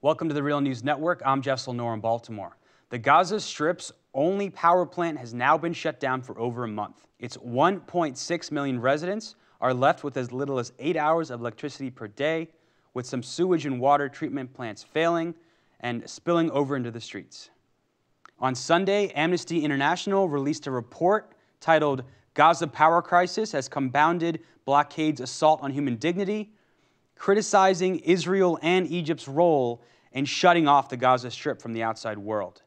Welcome to the Real News Network. I'm Jessel Noor in Baltimore. The Gaza Strip's only power plant has now been shut down for over a month. Its 1.6 million residents are left with as little as 8 hours of electricity per day, with some sewage and water treatment plants failing and spilling over into the streets. On Sunday, Amnesty International released a report titled "Gaza Power Crisis Has Compounded Blockade's Assault on Human Dignity," criticizing Israel and Egypt's role in shutting off the Gaza Strip from the outside world.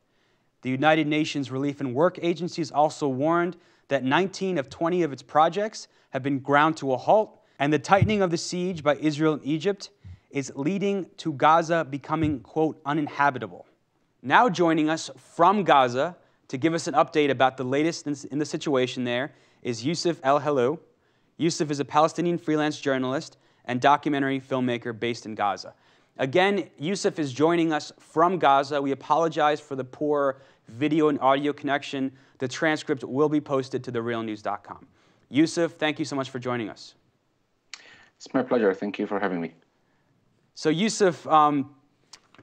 The United Nations Relief and Work Agencies also warned that 19 of 20 of its projects have been ground to a halt, and the tightening of the siege by Israel and Egypt is leading to Gaza becoming, quote, uninhabitable. Now joining us from Gaza to give us an update about the latest in the situation there is Yusuf Al-Helou. Yusuf is a Palestinian freelance journalist and documentary filmmaker based in Gaza. Again, Yusuf is joining us from Gaza. We apologize for the poor video and audio connection. The transcript will be posted to therealnews.com. Yusuf, thank you so much for joining us. It's my pleasure. Thank you for having me. So Yusuf,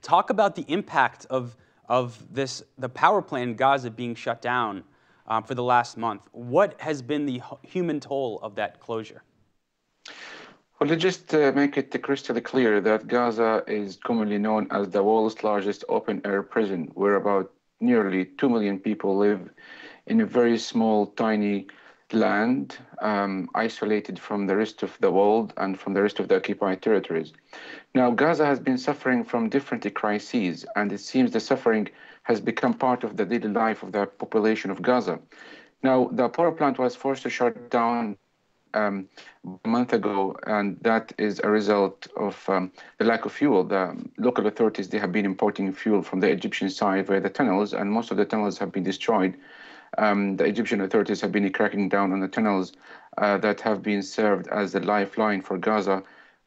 talk about the impact of the power plant in Gaza being shut down for the last month. What has been the human toll of that closure? Well, to just make it crystal clear that Gaza is commonly known as the world's largest open-air prison, where about nearly 2 million people live in a very small, tiny land, isolated from the rest of the world and from the rest of the occupied territories. Now, Gaza has been suffering from different crises, and it seems the suffering has become part of the daily life of the population of Gaza. Now, the power plant was forced to shut down a month ago, and that is a result of the lack of fuel. The local authorities, they have been importing fuel from the Egyptian side via the tunnels, and most of the tunnels have been destroyed. The Egyptian authorities have been cracking down on the tunnels that have been served as the lifeline for Gaza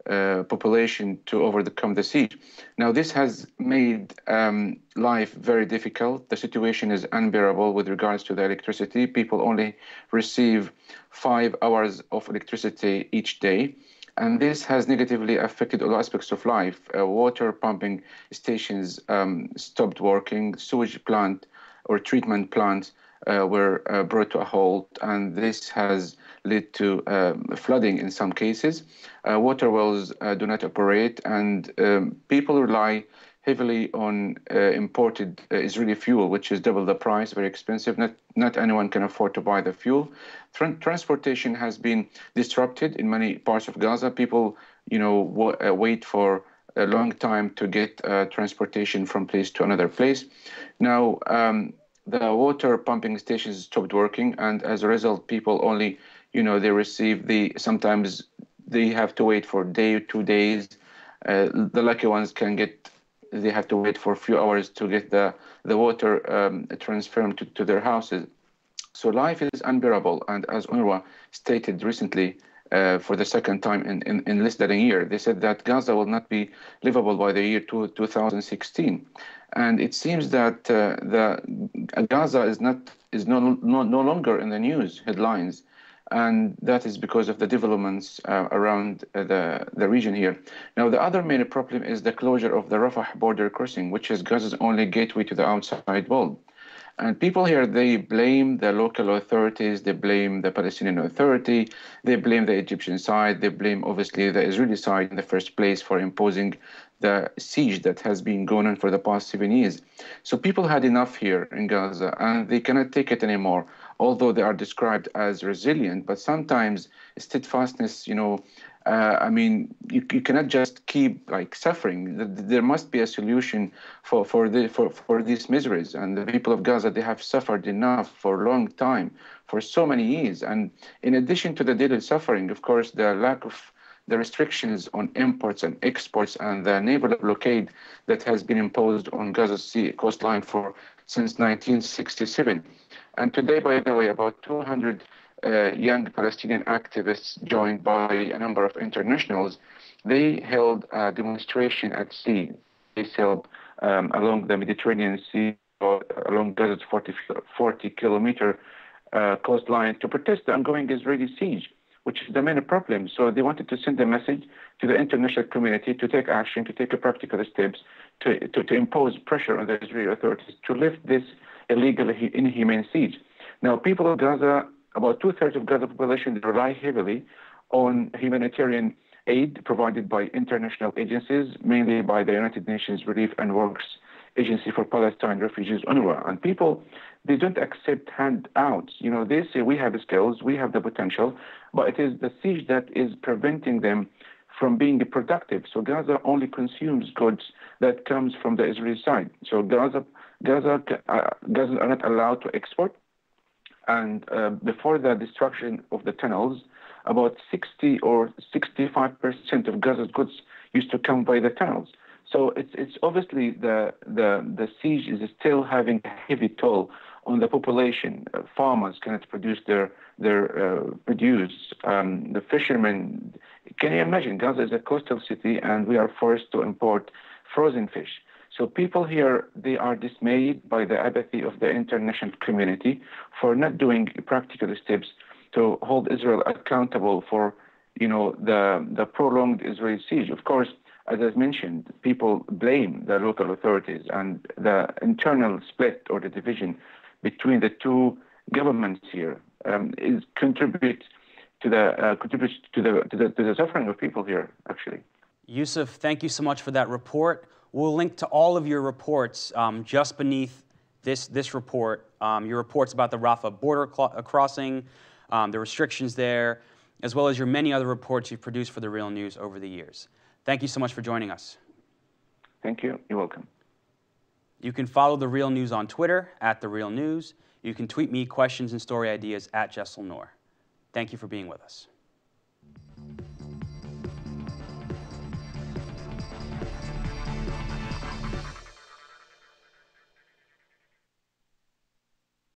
population to overcome the siege. Now, this has made life very difficult. The situation is unbearable with regards to the electricity. People only receive 5 hours of electricity each day. And this has negatively affected all aspects of life. Water pumping stations stopped working, sewage plant or treatment plants were brought to a halt, and this has led to flooding in some cases. Water wells do not operate, and people rely heavily on imported Israeli fuel, which is double the price, very expensive. Not anyone can afford to buy the fuel. Transportation has been disrupted in many parts of Gaza. People, wait for a long time to get transportation from place to another place. Now, the water pumping stations stopped working, and as a result, people only, they receive sometimes they have to wait for a day or 2 days. The lucky ones they have to wait for a few hours to get the water transferred to their houses. So life is unbearable, and as UNRWA stated recently, for the second time in less than a year, they said that Gaza will not be livable by the year 2016. And it seems that Gaza is no longer in the news headlines, and that is because of the developments around the region here. Now, the other main problem is the closure of the Rafah border crossing, which is Gaza's only gateway to the outside world. And people here, they blame the local authorities, they blame the Palestinian Authority, they blame the Egyptian side, they blame, obviously, the Israeli side in the first place for imposing the siege that has been going on for the past 7 years. So people had enough here in Gaza, and they cannot take it anymore, although they are described as resilient. But sometimes steadfastness, you cannot just keep suffering. There must be a solution for these miseries. And the people of Gaza, they have suffered enough for a long time, for so many years. And in addition to the daily suffering, of course, the lack of the restrictions on imports and exports and the naval blockade that has been imposed on Gaza's sea coastline since 1967. And today, by the way, about 200 young Palestinian activists, joined by a number of internationals, they held a demonstration at sea. They sailed along the Mediterranean Sea, along Gaza's 40-kilometer coastline to protest the ongoing Israeli siege, which is the main problem. So they wanted to send a message to the international community to take action, to take practical steps, to impose pressure on the Israeli authorities to lift this illegal, inhumane siege. Now, people of Gaza, about two-thirds of Gaza population, rely heavily on humanitarian aid provided by international agencies, mainly by the United Nations Relief and Works Agency for Palestine Refugees, UNRWA. And people, they don't accept handouts. You know, they say we have the skills, we have the potential, but it is the siege that is preventing them from being productive. So Gaza only consumes goods that comes from the Israeli side. So Gaza are not allowed to export. And before the destruction of the tunnels, about 60 or 65% of Gaza's goods used to come by the tunnels. So it's obviously the siege is still having a heavy toll on the population. Farmers cannot produce their produce. The fishermen, can you imagine? Gaza is a coastal city, and we are forced to import frozen fish. So people here, they are dismayed by the apathy of the international community for not doing practical steps to hold Israel accountable for, you know, the prolonged Israeli siege. Of course, as I mentioned, people blame the local authorities, and the internal split or the division between the two governments here contributes to the suffering of people here, actually. Yusuf, thank you so much for that report. We'll link to all of your reports just beneath this report. Your reports about the Rafah border crossing, the restrictions there, as well as your many other reports you've produced for The Real News over the years. Thank you so much for joining us. Thank you. You're welcome. You can follow The Real News on Twitter @TheRealNews. You can tweet me questions and story ideas @JesselNoor. Thank you for being with us.